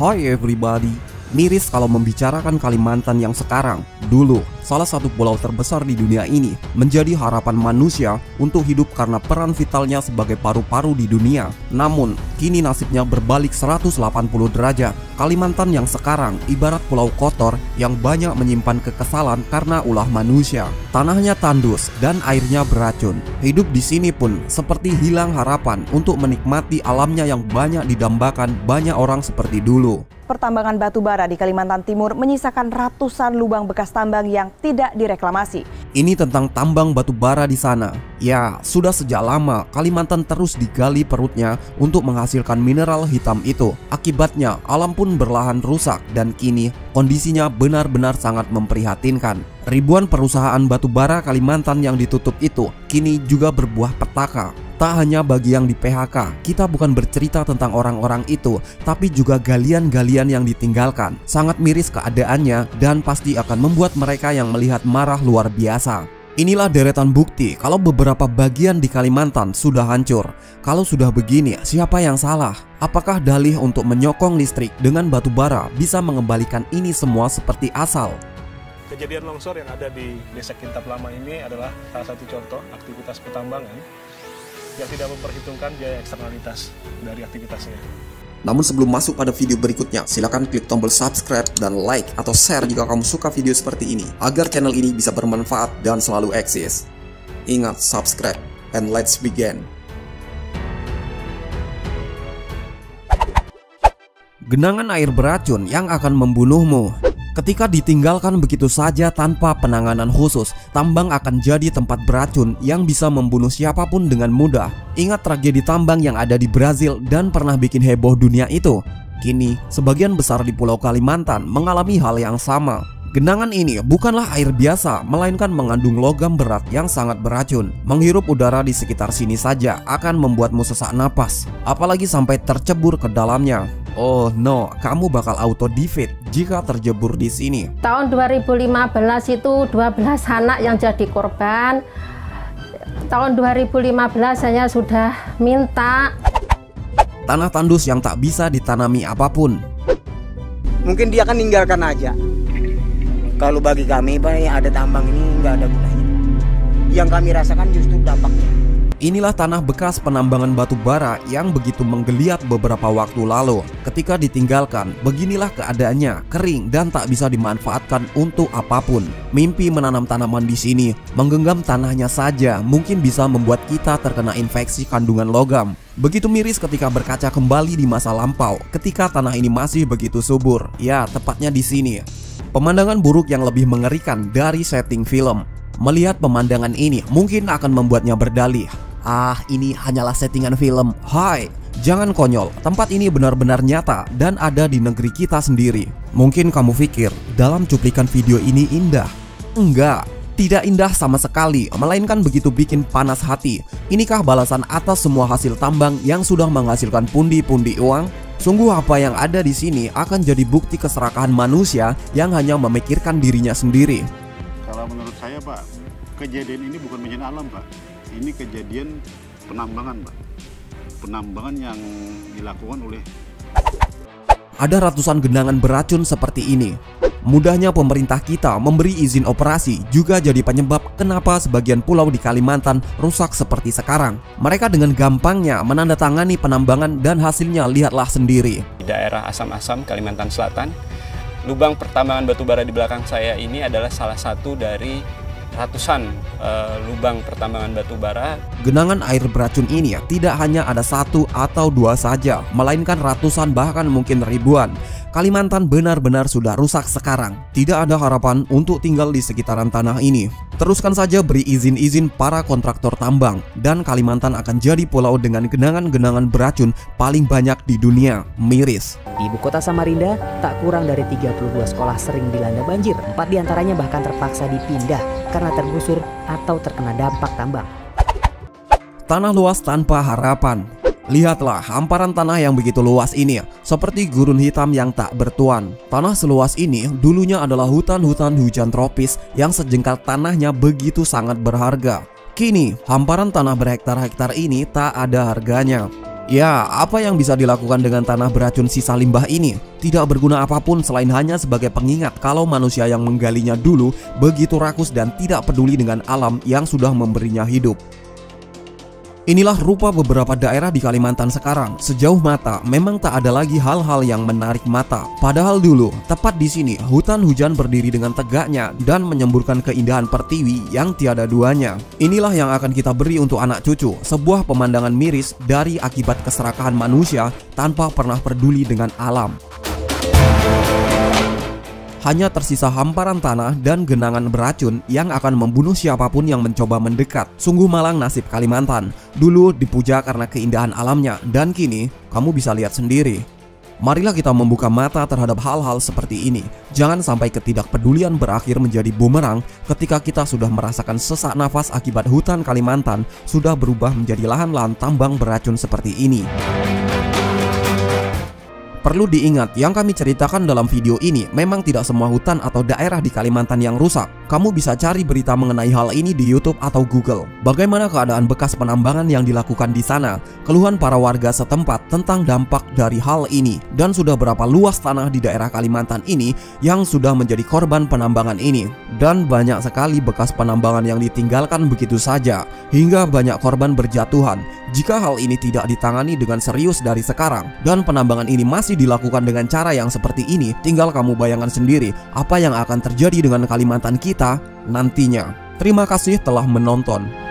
Hi everybody. Miris kalau membicarakan Kalimantan yang sekarang. Dulu, salah satu pulau terbesar di dunia ini menjadi harapan manusia untuk hidup karena peran vitalnya sebagai paru-paru di dunia. Namun, kini nasibnya berbalik 180 derajat. Kalimantan yang sekarang ibarat pulau kotor yang banyak menyimpan kekesalan karena ulah manusia. Tanahnya tandus dan airnya beracun. Hidup di sini pun seperti hilang harapan untuk menikmati alamnya yang banyak didambakan banyak orang seperti dulu. Pertambangan batu bara di Kalimantan Timur menyisakan ratusan lubang bekas tambang yang tidak direklamasi. Ini tentang tambang batu bara di sana. Ya, sudah sejak lama Kalimantan terus digali perutnya untuk menghasilkan mineral hitam itu. Akibatnya, alam pun berlahan rusak dan kini kondisinya benar-benar sangat memprihatinkan. Ribuan perusahaan batu bara Kalimantan yang ditutup itu kini juga berbuah petaka. Tak hanya bagi yang di PHK, kita bukan bercerita tentang orang-orang itu, tapi juga galian-galian yang ditinggalkan. Sangat miris keadaannya dan pasti akan membuat mereka yang melihat marah luar biasa. Inilah deretan bukti kalau beberapa bagian di Kalimantan sudah hancur. Kalau sudah begini, siapa yang salah? Apakah dalih untuk menyokong listrik dengan batu bara bisa mengembalikan ini semua seperti asal? Kejadian longsor yang ada di Desa Kintab Lama ini adalah salah satu contoh aktivitas pertambangan yang tidak memperhitungkan biaya eksternalitas dari aktivitasnya. Namun sebelum masuk pada video berikutnya, silakan klik tombol subscribe dan like atau share jika kamu suka video seperti ini, agar channel ini bisa bermanfaat dan selalu eksis. Ingat, subscribe, and let's begin. Genangan air beracun yang akan membunuhmu. Ketika ditinggalkan begitu saja tanpa penanganan khusus, tambang akan jadi tempat beracun yang bisa membunuh siapapun dengan mudah. Ingat tragedi tambang yang ada di Brazil dan pernah bikin heboh dunia itu. Kini, sebagian besar di Pulau Kalimantan mengalami hal yang sama. Genangan ini bukanlah air biasa, melainkan mengandung logam berat yang sangat beracun. Menghirup udara di sekitar sini saja akan membuatmu sesak napas, apalagi sampai tercebur ke dalamnya. Oh no, kamu bakal auto defeat jika terjebur di sini. Tahun 2015 itu 12 anak yang jadi korban. Tahun 2015 saya sudah minta. Tanah tandus yang tak bisa ditanami apapun. Mungkin dia akan ninggalkan aja. Kalau bagi kami, Pak, yang ada tambang ini nggak ada gunanya. Yang kami rasakan justru dampaknya. Inilah tanah bekas penambangan batu bara yang begitu menggeliat beberapa waktu lalu. Ketika ditinggalkan, beginilah keadaannya, kering dan tak bisa dimanfaatkan untuk apapun. Mimpi menanam tanaman di sini, menggenggam tanahnya saja mungkin bisa membuat kita terkena infeksi kandungan logam. Begitu miris ketika berkaca kembali di masa lampau, ketika tanah ini masih begitu subur. Ya, tepatnya di sini. Pemandangan buruk yang lebih mengerikan dari setting film. Melihat pemandangan ini mungkin akan membuatnya berdalih. Ah, ini hanyalah settingan film. Hai, jangan konyol. Tempat ini benar-benar nyata dan ada di negeri kita sendiri. Mungkin kamu pikir dalam cuplikan video ini indah. Enggak, tidak indah sama sekali, melainkan begitu bikin panas hati. Inikah balasan atas semua hasil tambang yang sudah menghasilkan pundi-pundi uang? Sungguh apa yang ada di sini akan jadi bukti keserakahan manusia yang hanya memikirkan dirinya sendiri. Kalau menurut saya, Pak, kejadian ini bukan bencana alam, Pak. Ini kejadian penambangan, Pak. Penambangan yang dilakukan oleh... Ada ratusan genangan beracun seperti ini. Mudahnya pemerintah kita memberi izin operasi juga jadi penyebab kenapa sebagian pulau di Kalimantan rusak seperti sekarang. Mereka dengan gampangnya menandatangani penambangan dan hasilnya lihatlah sendiri. Di daerah Asam-Asam, Kalimantan Selatan, lubang pertambangan batu bara di belakang saya ini adalah salah satu dari ratusan lubang pertambangan batu bara. Genangan air beracun ini tidak hanya ada satu atau dua saja, melainkan ratusan bahkan mungkin ribuan. Kalimantan benar-benar sudah rusak sekarang. Tidak ada harapan untuk tinggal di sekitaran tanah ini. Teruskan saja beri izin-izin para kontraktor tambang, dan Kalimantan akan jadi pulau dengan genangan-genangan beracun paling banyak di dunia. Miris. Di ibu kota Samarinda, tak kurang dari 32 sekolah sering dilanda banjir. 4 diantaranya bahkan terpaksa dipindah karena tergusur atau terkena dampak tambang. Tanah luas tanpa harapan. Lihatlah hamparan tanah yang begitu luas ini, seperti gurun hitam yang tak bertuan. Tanah seluas ini dulunya adalah hutan-hutan hujan tropis yang sejengkal tanahnya begitu sangat berharga. Kini, hamparan tanah berhektar-hektar ini tak ada harganya. Ya, apa yang bisa dilakukan dengan tanah beracun sisa limbah ini? Tidak berguna apapun selain hanya sebagai pengingat kalau manusia yang menggalinya dulu begitu rakus dan tidak peduli dengan alam yang sudah memberinya hidup. Inilah rupa beberapa daerah di Kalimantan sekarang. Sejauh mata memang tak ada lagi hal-hal yang menarik mata. Padahal dulu, tepat di sini, hutan hujan berdiri dengan tegaknya dan menyemburkan keindahan pertiwi yang tiada duanya. Inilah yang akan kita beri untuk anak cucu, sebuah pemandangan miris dari akibat keserakahan manusia tanpa pernah peduli dengan alam. Hanya tersisa hamparan tanah dan genangan beracun yang akan membunuh siapapun yang mencoba mendekat. Sungguh malang nasib Kalimantan. Dulu dipuja karena keindahan alamnya, dan kini kamu bisa lihat sendiri. Marilah kita membuka mata terhadap hal-hal seperti ini. Jangan sampai ketidakpedulian berakhir menjadi bumerang ketika kita sudah merasakan sesak nafas akibat hutan Kalimantan sudah berubah menjadi lahan-lahan tambang beracun seperti ini. Perlu diingat, yang kami ceritakan dalam video ini memang tidak semua hutan atau daerah di Kalimantan yang rusak. Kamu bisa cari berita mengenai hal ini di YouTube atau Google. Bagaimana keadaan bekas penambangan yang dilakukan di sana, keluhan para warga setempat tentang dampak dari hal ini, dan sudah berapa luas tanah di daerah Kalimantan ini yang sudah menjadi korban penambangan ini. Dan banyak sekali bekas penambangan yang ditinggalkan begitu saja, hingga banyak korban berjatuhan. Jika hal ini tidak ditangani dengan serius dari sekarang, dan penambangan ini masih dilakukan dengan cara yang seperti ini, tinggal kamu bayangkan sendiri apa yang akan terjadi dengan Kalimantan kita nantinya. Terima kasih telah menonton.